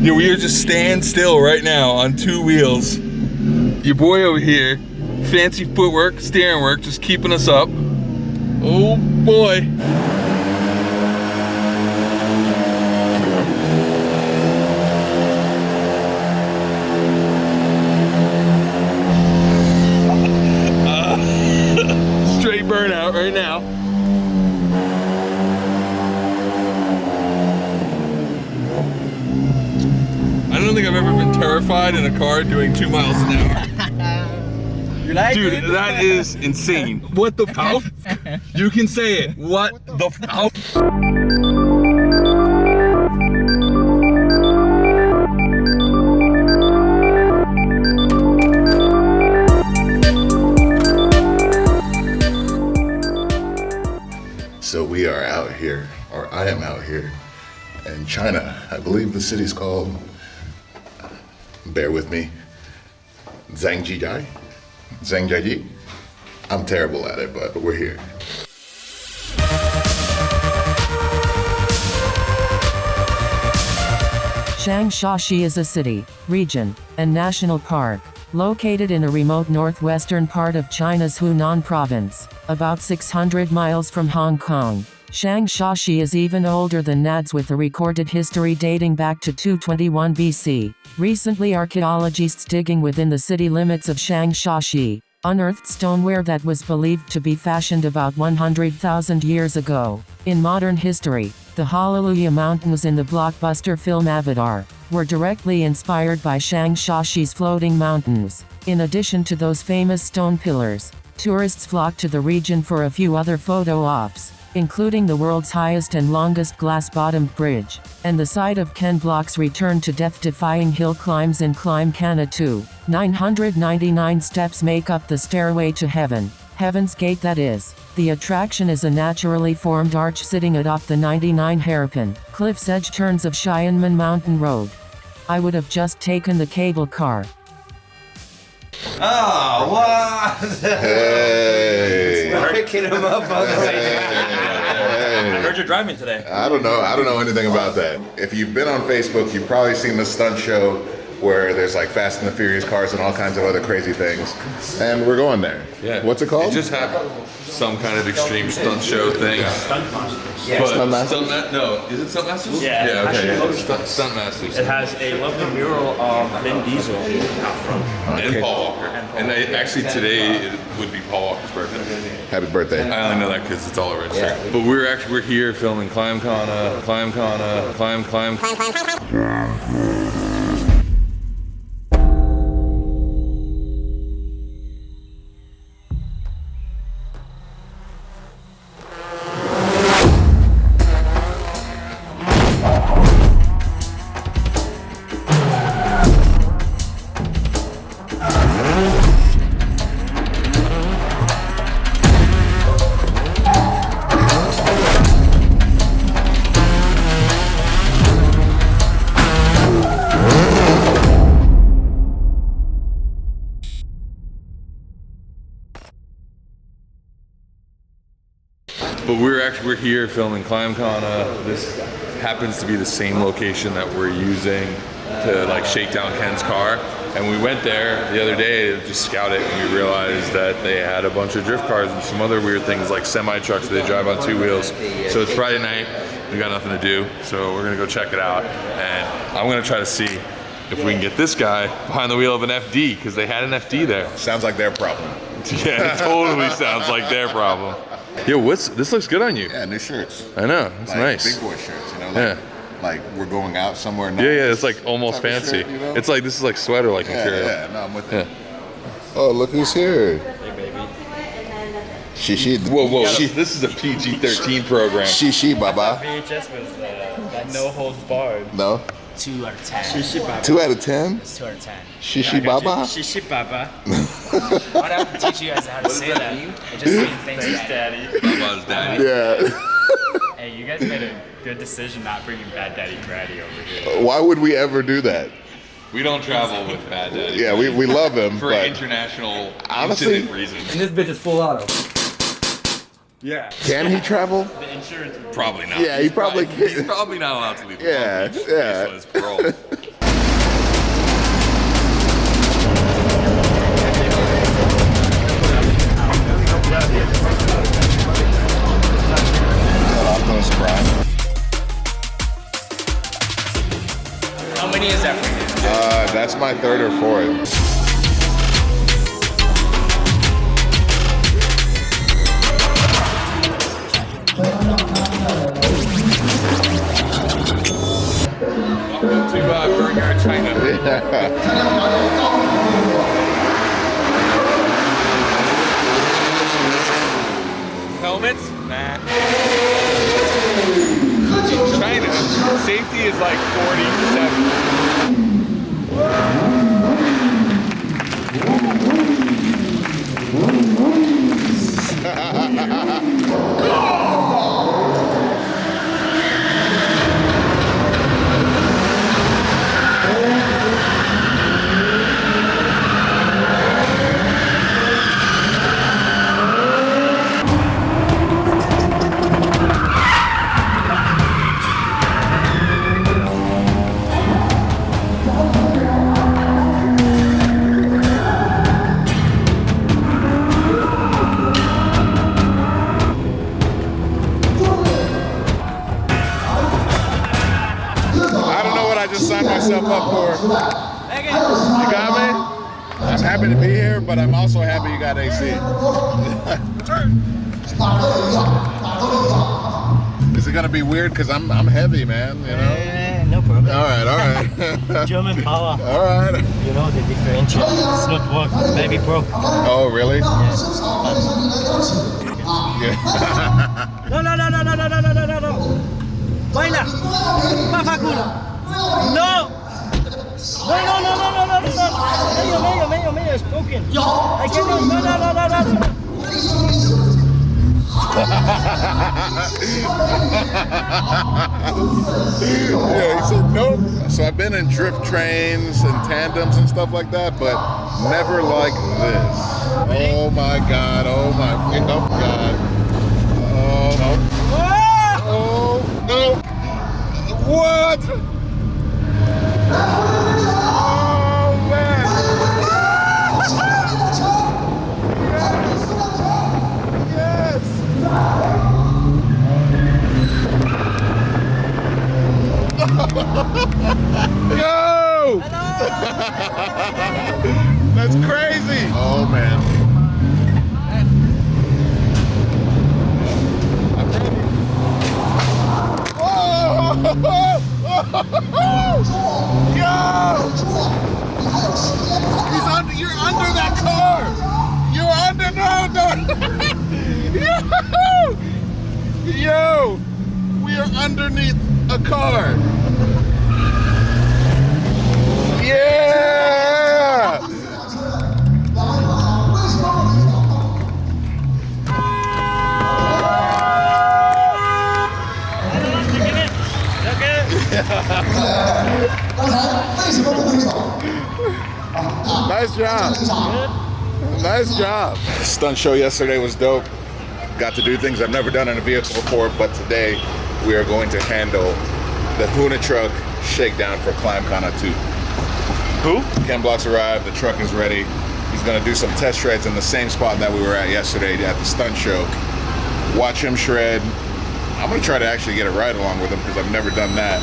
Yeah, we are just stand still right now on two wheels. Your boy over here, fancy footwork, steering work, just keeping us up. Oh boy. Straight burnout right now. I don't think I've ever been terrified in a car doing 2 miles an hour. You like Dude, it? that is insane. What the f? You can say it. What the f? So we are out here, or I am out here in China. I believe the city's called, bear with me, Zhangjiajie? Zhangjiajie? I'm terrible at it, but we're here. Changsha is a city, region, and national park, located in a remote northwestern part of China's Hunan province, about 600 miles from Hong Kong. Changsha is even older than Nads, with a recorded history dating back to 221 BC. Recently, archaeologists digging within the city limits of Changsha unearthed stoneware that was believed to be fashioned about 100,000 years ago. In modern history, the Hallelujah Mountains in the blockbuster film Avatar were directly inspired by Changsha's floating mountains. In addition to those famous stone pillars, tourists flock to the region for a few other photo ops, including the world's highest and longest glass-bottomed bridge, and the site of Ken Block's return to death-defying hill climbs in Climb Cana 2. 999 steps make up the stairway to heaven. Heaven's Gate, that is. The attraction is a naturally formed arch sitting atop the 99 hairpin, cliff's edge turns of Xianmen Mountain Road. I would have just taken the cable car. Oh, what? Hey. We're picking him up on the way. I heard you're driving today. I don't know anything about that. If you've been on Facebook, you've probably seen the stunt show where there's like Fast and the Furious cars and all kinds of other crazy things. And we're going there. Yeah. What's it called? It just happened. Some kind of extreme stunt show thing. Stunt Masters. But Stunt Masters? No, is it Stunt Masters? Yeah. Yeah, okay. Actually, Stunt Masters. It has a lovely mural of Vin Diesel out front. And Paul Walker. And actually today it would be Paul Walker's birthday. Happy birthday. I only know that because it's all over Instagram. But we're here filming Climb Cana. But we're here filming Climb Cana. This happens to be the same location that we're using to like shake down Ken's car. And we went there the other day to just scout it, and we realized that they had a bunch of drift cars and some other weird things like semi-trucks that they drive on two wheels. So it's Friday night, we got nothing to do, so we're gonna go check it out. And I'm gonna try to see if we can get this guy behind the wheel of an FD, because they had an FD there. Sounds like their problem. Yeah, it totally sounds like their problem. Yo, this looks good on you. Yeah, new shirts. I know, it's Like nice. big boy shirts, you know? Yeah. Like we're going out somewhere nice. Yeah, it's like almost type of fancy. shirt, you know? It's like, this is like sweater-like material. Yeah, no, I'm with Yeah. it. Oh, look who's here. Hey, baby. Shishi. Whoa, this is a PG-13 program. Shishi, baba. VHS was that no holds barred. No? 2 out of 10. 2 out of 10? It's 2 out of 10. Shishi baba? Shishi baba. I'd have to teach you guys how to say that. It just means thanks, Daddy. Baba's daddy. Yeah. Hey, you guys made a good decision not bringing Bad Daddy Braddy over here. Why would we ever do that? We don't travel with Bad Daddy. Yeah, we love him, For but international honestly- incident reasons. And this bitch is full auto. Yeah. Can he travel? The insurance. Probably not. Yeah, he probably He's can't. probably not allowed to leave. Yeah, Long Beach yeah. based on his parole. Optimus Prime. How many is that for you? That's my third or fourth. Welcome to Burnout, China. Helmets? Nah. In China, safety is like 47. Signed myself up for. You got me? I'm happy to be here, but I'm also happy you got AC. Is it gonna be weird? Cause I'm heavy, man. You know. No problem. All right. German power. All right. You know the differential. It's not work. Maybe broke. Oh, really? Yeah. No. Baila. Pafaculo. No! No. Medio, it's broken. I cannot, no. Yeah, he said nope. So I've been in drift trains and tandems and stuff like that, but never like this. Oh my God, oh my God. Oh, no. Oh, no. What? Oh, man. Yes. Yo! That's crazy. Oh, man. Yo! You're under that car! You're under, no! Yo! We are underneath a car! Yeah! Nice job. Nice job. Stunt show yesterday was dope. Got to do things I've never done in a vehicle before, but today we are going to handle the Hoonitruck shakedown for ClimbCon 2. Who? Ken Block's arrived, the truck is ready. He's gonna do some test shreds in the same spot that we were at yesterday at the stunt show. Watch him shred. I'm gonna try to actually get it right along with him because I've never done that.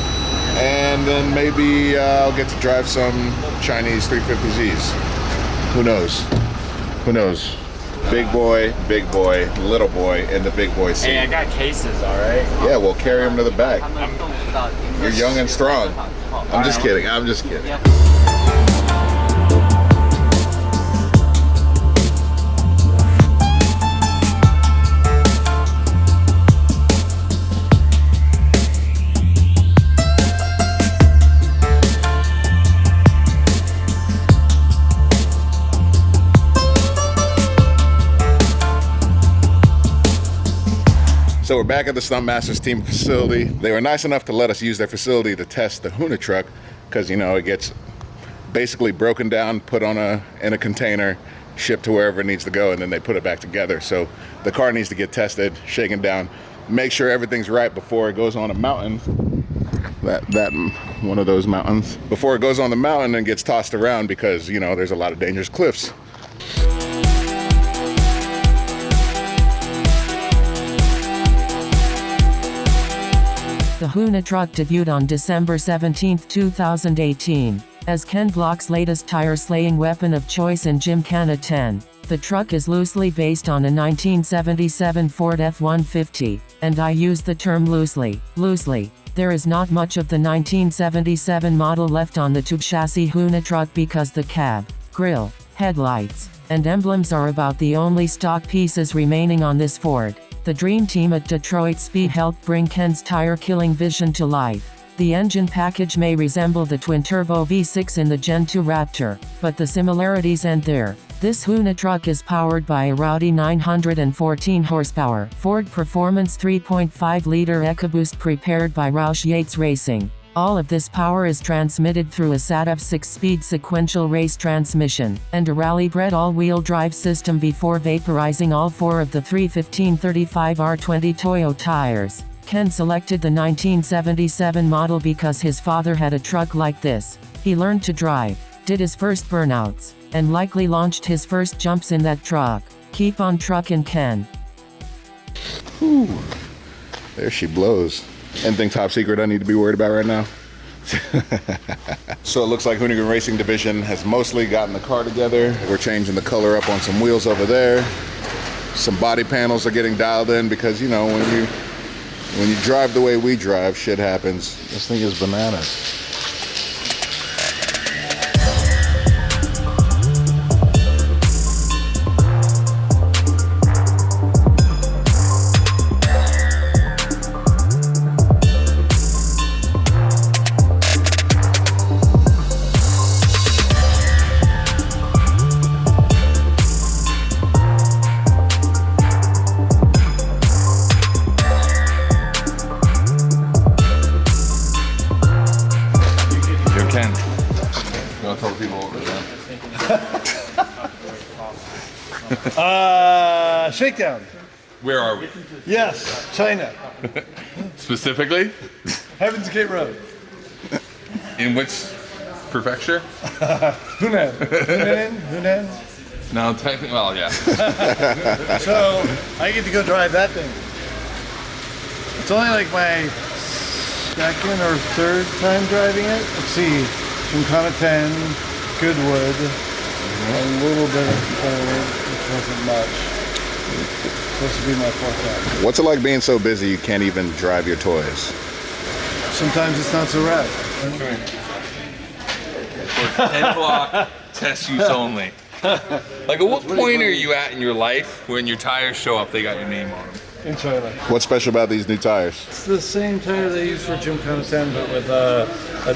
And then maybe I'll get to drive some Chinese 350Zs. Who knows? Who knows? Big boy, little boy in the big boy seat. Hey, I got cases, all right? Yeah, we'll carry him to the back. You're young and strong. I'm just kidding. So we're back at the Stunt Masters team facility. They were nice enough to let us use their facility to test the Hoonitruck because, you know, it gets basically broken down, put on in a container, shipped to wherever it needs to go, and then they put it back together. So the car needs to get tested, shaken down, make sure everything's right before it goes on a mountain. That one of those mountains. Before it goes on the mountain and gets tossed around, because, you know, there's a lot of dangerous cliffs. The Hoonitruck debuted on December 17, 2018, as Ken Block's latest tire-slaying weapon of choice in Gymkhana 10. The truck is loosely based on a 1977 Ford F-150, and I use the term loosely. There is not much of the 1977 model left on the tube chassis Hoonitruck because the cab, grille, headlights, and emblems are about the only stock pieces remaining on this Ford. The dream team at Detroit Speed helped bring Ken's tire-killing vision to life. The engine package may resemble the twin-turbo V6 in the Gen 2 Raptor, but the similarities end there. This Hoonitruck is powered by a rowdy 914 horsepower Ford Performance 3.5-liter EcoBoost prepared by Roush Yates Racing. All of this power is transmitted through a SATF 6-speed sequential race transmission, and a rally-bred all-wheel drive system before vaporizing all four of the 315/35 R20 Toyo tires. Ken selected the 1977 model because his father had a truck like this. He learned to drive, did his first burnouts, and likely launched his first jumps in that truck. Keep on truckin', Ken. Whew. There she blows. Anything top secret I need to be worried about right now? So it looks like Hoonigan Racing Division has mostly gotten the car together. We're changing the color up on some wheels over there. Some body panels are getting dialed in because, you know, when you drive the way we drive, shit happens. This thing is bananas. Ken, you want to tell the people what we're doing? Shakedown. Where are we? Yes, China. Specifically? Heaven's Gate Road. In which prefecture? Hunan. Hunan. No, technically, well, yeah. So I get to go drive that thing. It's only like my second or third time driving it. Let's see, Gymkhana 10, Goodwood, a little bit of Ford, which wasn't much. Supposed to be my fourth time. What's it like being so busy you can't even drive your toys? Sometimes it's not so rad. Ken Block, test use only. Like, at what point are you at in your life when your tires show up, they got your name on them? In China. What's special about these new tires? It's the same tire they use for Gymkhana 10, but with a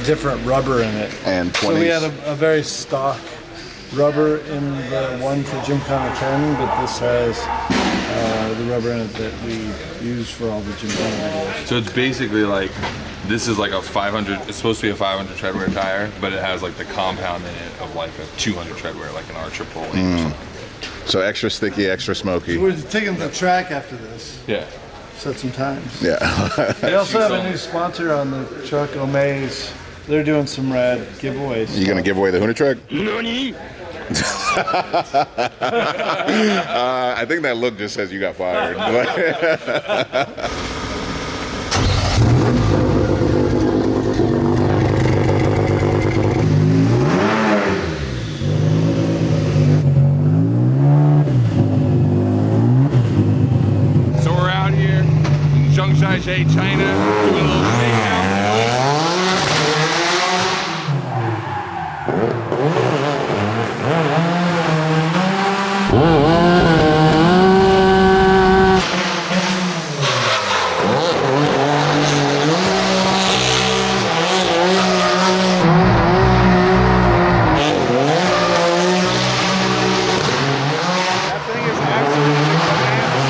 different rubber in it. And 20s. So we had a very stock rubber in the one for Gymkhana 10, but this has the rubber in it that we use for all the Gymkhana videos. So it's basically like, this is like a 500, it's supposed to be a 500 treadwear tire, but it has like the compound in it of like a 200 treadwear, like an Archer Pro 8 or something. So extra sticky, extra smoky. We're taking the track after this. Yeah. Set some times. Yeah. They also have a new sponsor on the truck, Omaze. They're doing some rad giveaways. You gonna give away the Hoonitruck? I think that look just says you got fired. So we're out here in Zhangjiajie, China, doing a little shakedown. That thing is absolutely bananas.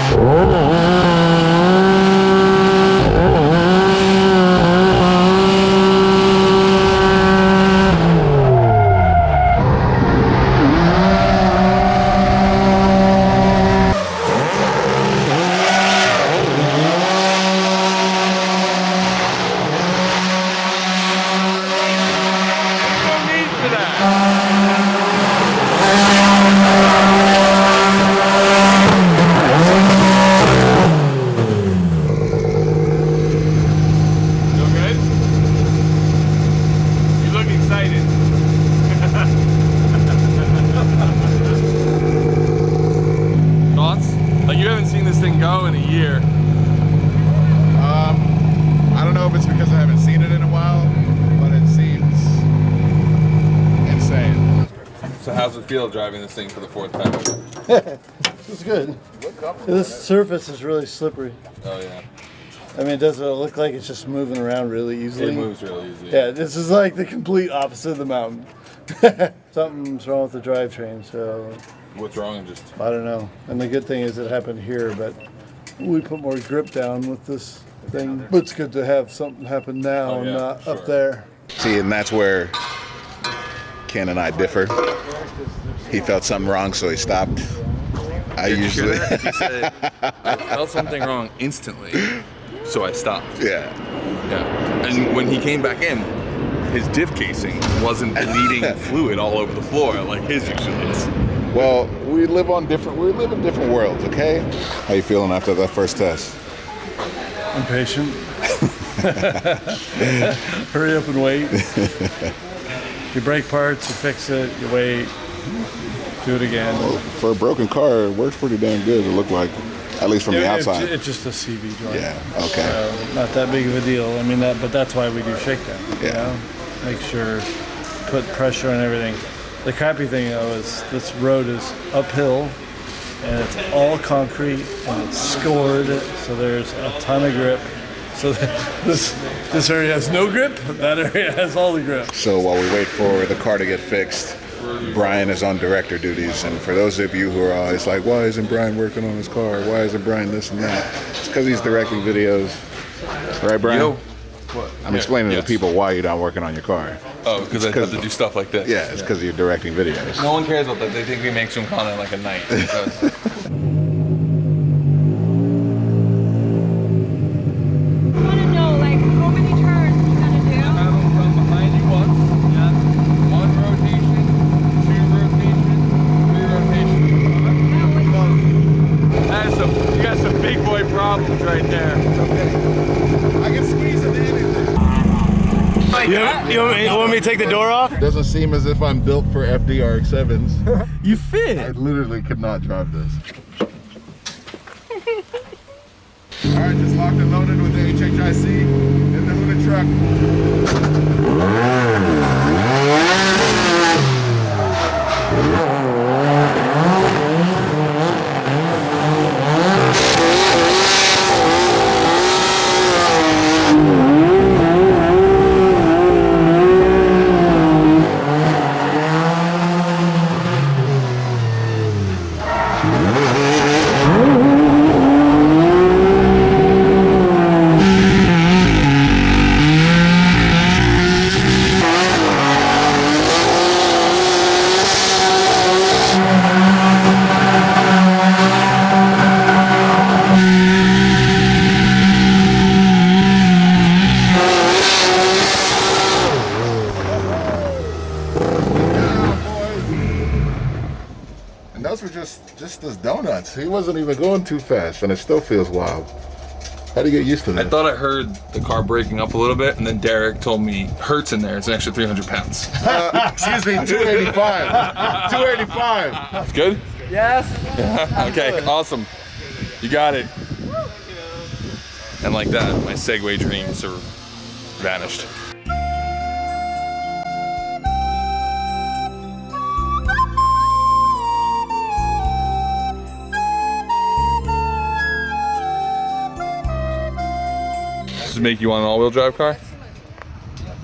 how's it feel driving this thing for the 4th time? It's good. This surface is really slippery. Oh yeah. I mean, does it look like it's just moving around really easily? It moves really easy. Yeah, this is like the complete opposite of the mountain. Something's wrong with the drivetrain, so What's wrong? Just I don't know. And the good thing is it happened here, but we put more grip down with this thing. But it's good to have something happen now, Oh, yeah, not sure. up there. See, and that's where Ken and I differ. He felt something wrong, so he stopped. I usually, He said, I felt something wrong instantly, so I stopped. yeah. Yeah. And when he came back in, his diff casing wasn't bleeding fluid all over the floor like his usually is. Well, we live in different worlds, okay? How you feeling after that first test? Impatient. Hurry up and wait. You break parts, you fix it, you wait, do it again. For a broken car, it works pretty damn good, it looked like, at least from the outside. It's just a CV joint. Yeah, okay. Not that big of a deal. I mean, but that's why we do shakedown. You Yeah. know? Make sure, put pressure on everything. The crappy thing though is this road is uphill and it's all concrete and it's scored, so there's a ton of grip. So this area has no grip, that area has all the grip. So while we wait for the car to get fixed, Brian is on director duties. And for those of you who are always like, why isn't Brian working on his car? Why isn't Brian this and that? It's because he's directing videos. Right, Brian? Yo. What? I'm explaining Yes. to people why you're not working on your car. Oh, because I have to do stuff like this. Yeah, it's because you're directing videos. No one cares about that. They think we make some content like a night. I want to know, like, how many turns you gonna do? Have them come behind you once. Yeah. 1 rotation, 2 rotation, 3 rotation. That is you got some big boy problems right there. I can squeeze it in. You want me to take the door off? Doesn't seem as if I'm built for FDRX7s. You I fit. literally could not drive this. All right, just locked and loaded with the HHIC in the Hoonitruck. And those were just as donuts. He wasn't even going too fast, and it still feels wild. How do you get used to that? I thought I heard the car breaking up a little bit, and then Derek told me Hertz in there. It's an extra 300 pounds. Excuse me, 285. 285. It's good? Yes. Okay, awesome. You got it. And like that, my Segway dreams are vanished. Does it make you want an all-wheel drive car?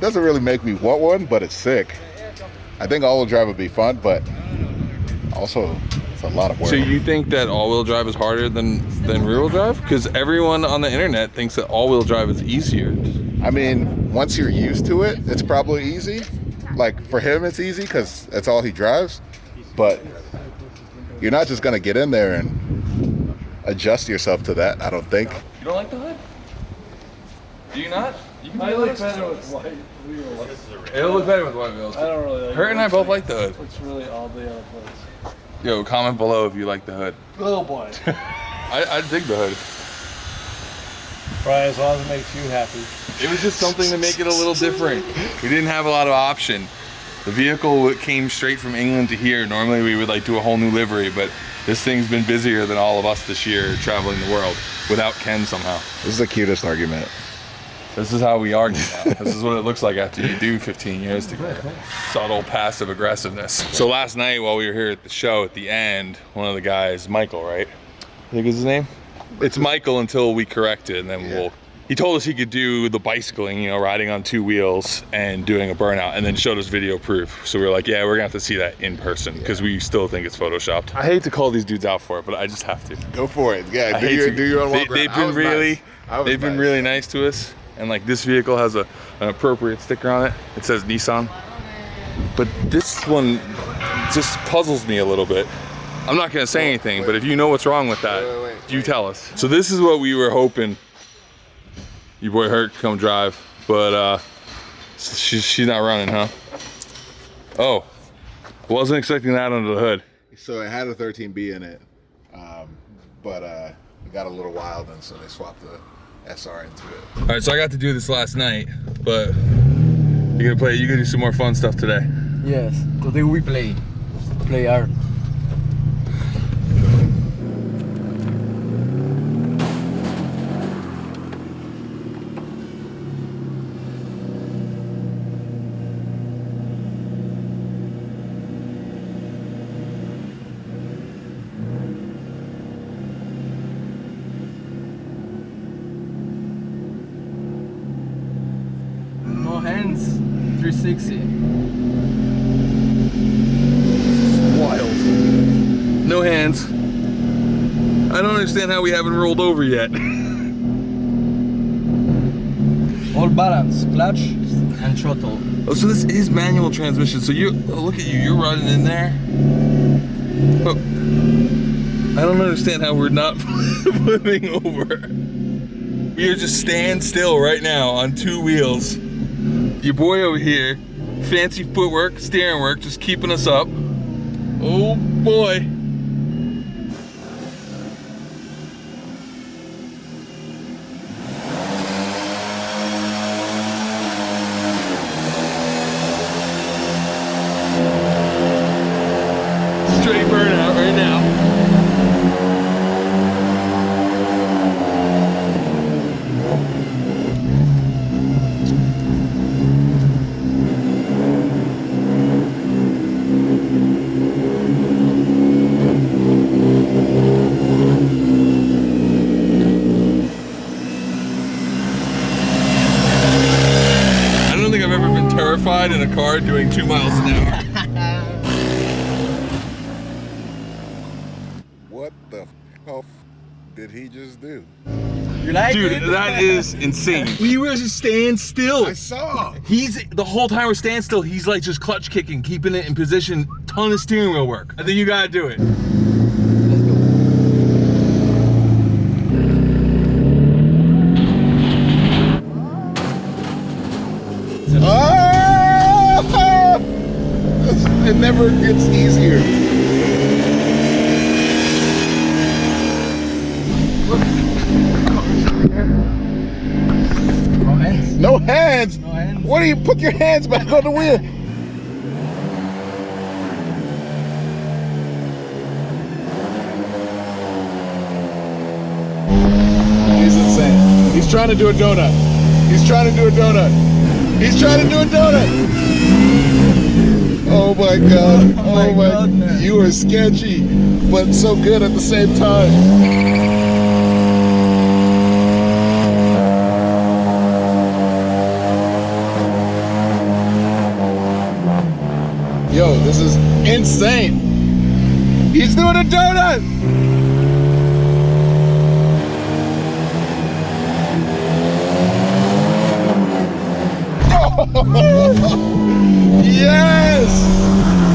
Doesn't really make me want one, but it's sick. I think all-wheel drive would be fun, but also it's a lot of work. So you think that all-wheel drive is harder than rear-wheel drive? Because everyone on the internet thinks that all-wheel drive is easier. I mean, once you're used to it, it's probably easy. Like for him, it's easy because that's all he drives. But you're not just gonna get in there and adjust yourself to that, I don't think. You don't like the hood? Do you not? You can I like better with white wheels. It'll look better with white wheels. I don't really like Hurt and I both like the hood. It's really oddly out of place. Yo, comment below if you like the hood. Oh boy. I dig the hood. Brian, as long as it makes you happy. It was just something to make it a little different. We didn't have a lot of option. The vehicle came straight from England to here. Normally we would like do a whole new livery, but this thing's been busier than all of us this year traveling the world without Ken somehow. This is the cutest argument. This is how we argue now. This is what it looks like after you do 15 years together. Subtle passive aggressiveness. So last night while we were here at the show, at the end, one of the guys, Michael, right? I think is his name? It's Michael until we correct it, and then he told us he could do the bicycling, you know, riding on 2 wheels and doing a burnout, and then showed us video proof. So we were like, yeah, we're gonna have to see that in person because we still think it's photoshopped. I hate to call these dudes out for it, but I just have to. Go for it. Yeah, do your own walk around. They've been really nice to us. And like this vehicle has an appropriate sticker on it. It says Nissan. But this one just puzzles me a little bit. I'm not gonna say anything, but if you know what's wrong with that, you tell us. So this is what we were hoping your boy Hurt could come drive, but she's not running, huh? Oh, wasn't expecting that under the hood. So it had a 13B in it, but it got a little wild, and so they swapped the SR into it. All right, so I got to do this last night, but you're gonna do some more fun stuff today. Yes, today we play hard. No hands, 360. Wild. No hands. I don't understand how we haven't rolled over yet. All balance, clutch and throttle. Oh, so this is manual transmission. So look at you, you're running in there. Oh, I don't understand how we're not flipping over. We are just stand still right now on 2 wheels. Your boy over here, fancy footwork, steering work, just keeping us up. Oh boy. Straight burnout right now. In a car doing 2 miles an hour. What the f did he just do? You like Dude, it? that is insane. We were just staying still. I saw. The whole time we're standing still, he's like just clutch kicking, keeping it in position, ton of steering wheel work. I think you gotta do it. It never gets easier. No hands. No hands? No hands. What do you put your hands back on the wheel? He's insane. He's trying to do a donut. He's trying to do a donut. He's trying to do a donut. Oh my God. Oh my God. You are sketchy, but so good at the same time. Yo, this is insane. He's doing a donut. Yes!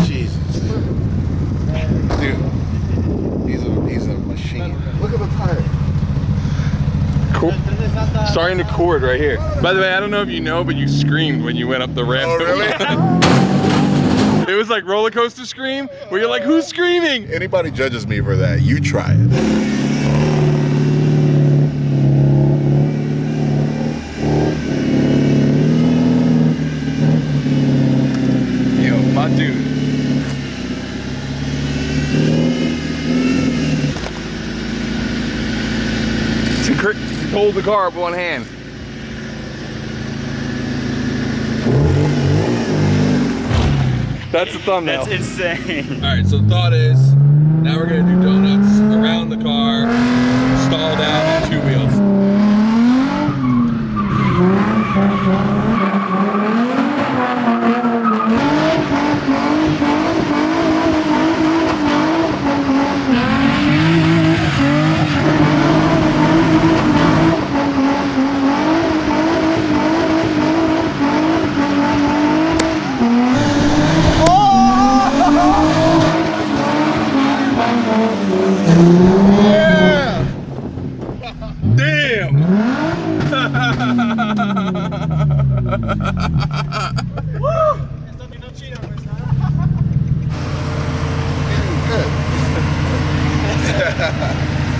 Jesus. Dude, he's a machine. Look at the tire. Cool. Starting to cord right here. By the way, I don't know if you know, but you screamed when you went up the ramp. Oh, really? It was like roller coaster scream, where you're like, who's screaming? Anybody judges me for that, you try it. My dude. You hold the car with one hand. That's the thumbnail. That's insane. All right, so the thought is, now we're gonna do donuts around the car, stalled out on 2 wheels. Damn!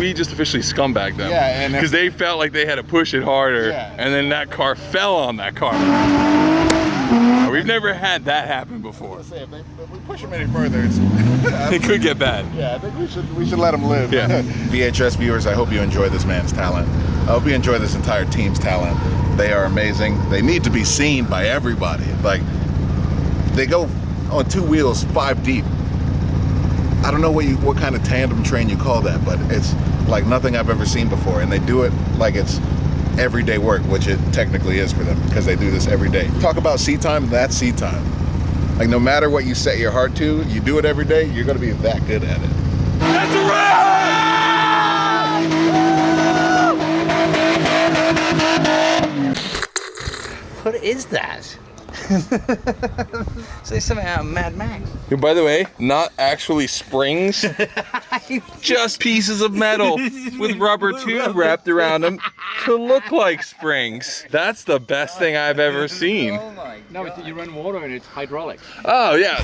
We just officially scumbagged them. Yeah, and because they felt like they had to push it harder, Yeah. and then that car fell on that car. We've never had that happen before. If we push them any further, it's, It could get bad. yeah, I think we should let him live. Yeah. VHS viewers, I hope you enjoy this man's talent. I hope you enjoy this entire team's talent. They are amazing. They need to be seen by everybody. Like, they go on 2 wheels 5 deep. I don't know what kind of tandem train you call that, but it's like nothing I've ever seen before, and they do it like it's everyday work, which it technically is for them because they do this every day. Talk about seat time, that's seat time. Like, no matter what you set your heart to, you do it every day, you're gonna be that good at it. That's a wrap! What is that? Say something out of Mad Max. And by the way, not actually springs, just pieces of metal with rubber tube wrapped around them to look like springs. That's the best thing I've ever seen. No, you run water and it's hydraulic. Oh yeah.